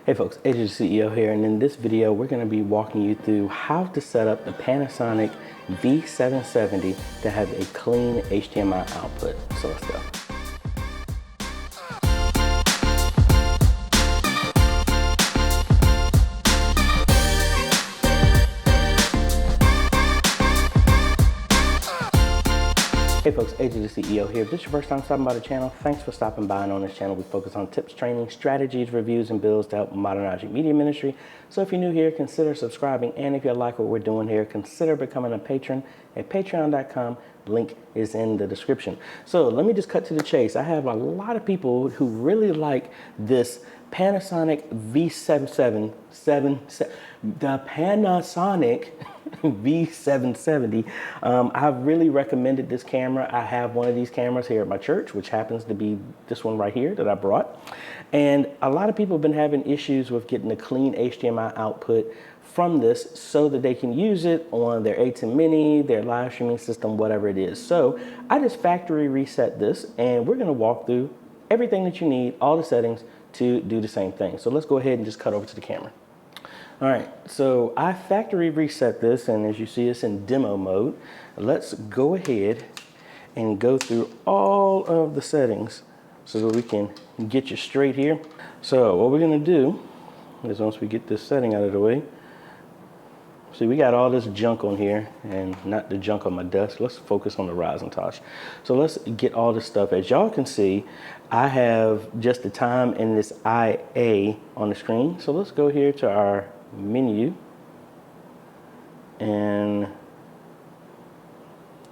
Hey folks, AJaytheCEO here, and in this video we're going to be walking you through how to set up the Panasonic V770 to have a clean HDMI output. So let's go. Hey folks, AJaytheCEO here. If this is your first time stopping by the channel, thanks for stopping by. And on this channel, we focus on tips, training, strategies, reviews, and builds to help modernize your media ministry. So if you're new here, consider subscribing. And if you like what we're doing here, consider becoming a patron at patreon.com. Link is in the description. So let me just cut to the chase. I have a lot of people who really like this Panasonic V770, the Panasonic V770. I've really recommended this camera. I have one of these cameras here at my church, which happens to be this one right here that I brought. And a lot of people have been having issues with getting a clean HDMI output from this so that they can use it on their A10 Mini, their live streaming system, whatever it is. So I just factory reset this, and we're gonna walk through everything that you need, all the settings to do the same thing. So let's go ahead and just cut over to the camera. All right, so I factory reset this, and as you see, it's in demo mode. Let's go ahead and go through all of the settings so that we can get you straight here. So what we're gonna do is, once we get this setting out of the way, see, we got all this junk on here, and not the junk on my desk. Let's focus on the rising touch. So let's get all this stuff. As y'all can see, I have just the time and this IA on the screen. So let's go here to our menu, and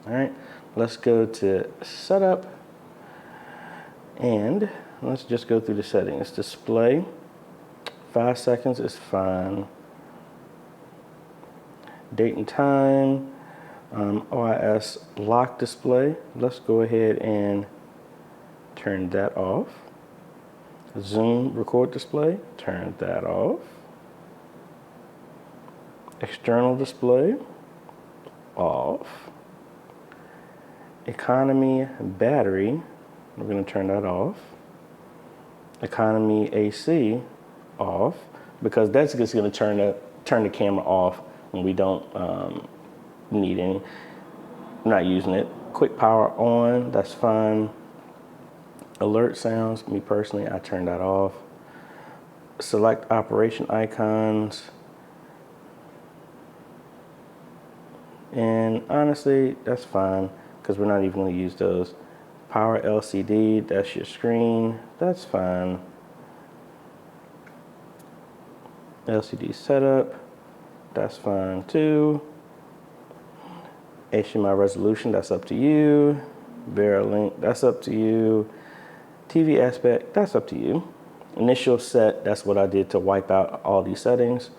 all right, let's go to setup, and let's just go through the settings. Display, 5 seconds is fine. Date and time, OIS lock display. Let's go ahead and turn that off. Zoom record display, turn that off. External display, off. Economy battery, we're going to turn that off. Economy AC, off, because that's just going to turn the camera off when we don't need any, not using it. Quick power on, that's fine. Alert sounds, me personally, I turn that off. Select operation icons. And honestly, that's fine, because we're not even going to use those. Power LCD, that's your screen, that's fine. LCD setup, that's fine too. HDMI resolution, that's up to you. Link, that's up to you. TV aspect, that's up to you. Initial set, that's what I did to wipe out all these settings.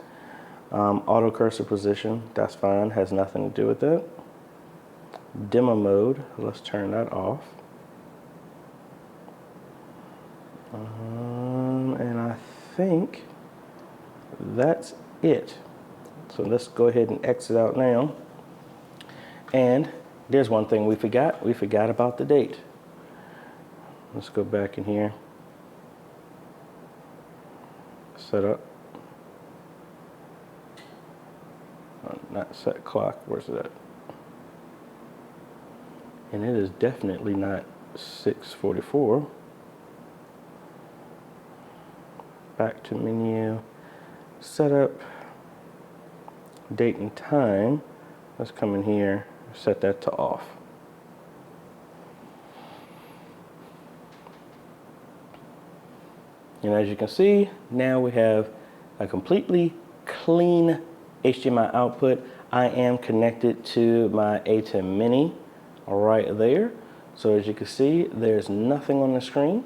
Auto cursor position, that's fine, has nothing to do with it. Demo mode, let's turn that off. And I think that's it. So let's go ahead and exit out now. And there's one thing we forgot. We forgot about the date. Let's go back in here. Set up. Not set clock, where's it at? And it is definitely not 6:44. Back to menu, setup, date and time. Let's come in here, set that to off. And as you can see, now we have a completely clean HDMI output. I am connected to my A10 Mini right there. So as you can see, there's nothing on the screen.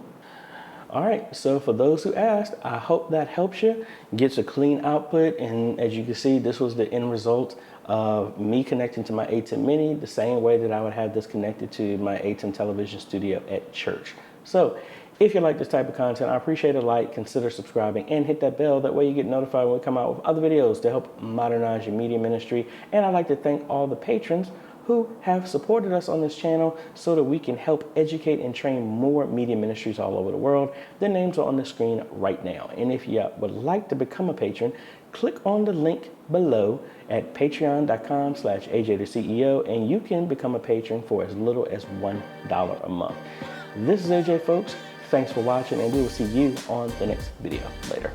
All right, so for those who asked, I hope that helps you, gets a clean output. And as you can see, this was the end result of me connecting to my A10 Mini the same way that I would have this connected to my A10 television studio at church. So if you like this type of content, I appreciate a like, consider subscribing, and hit that bell. That way you get notified when we come out with other videos to help modernize your media ministry. And I'd like to thank all the patrons who have supported us on this channel so that we can help educate and train more media ministries all over the world. Their names are on the screen right now. And if you would like to become a patron, click on the link below at patreon.com/AJaytheCEO, and you can become a patron for as little as $1 a month. This is AJ, folks. Thanks for watching, and we will see you on the next video. Later.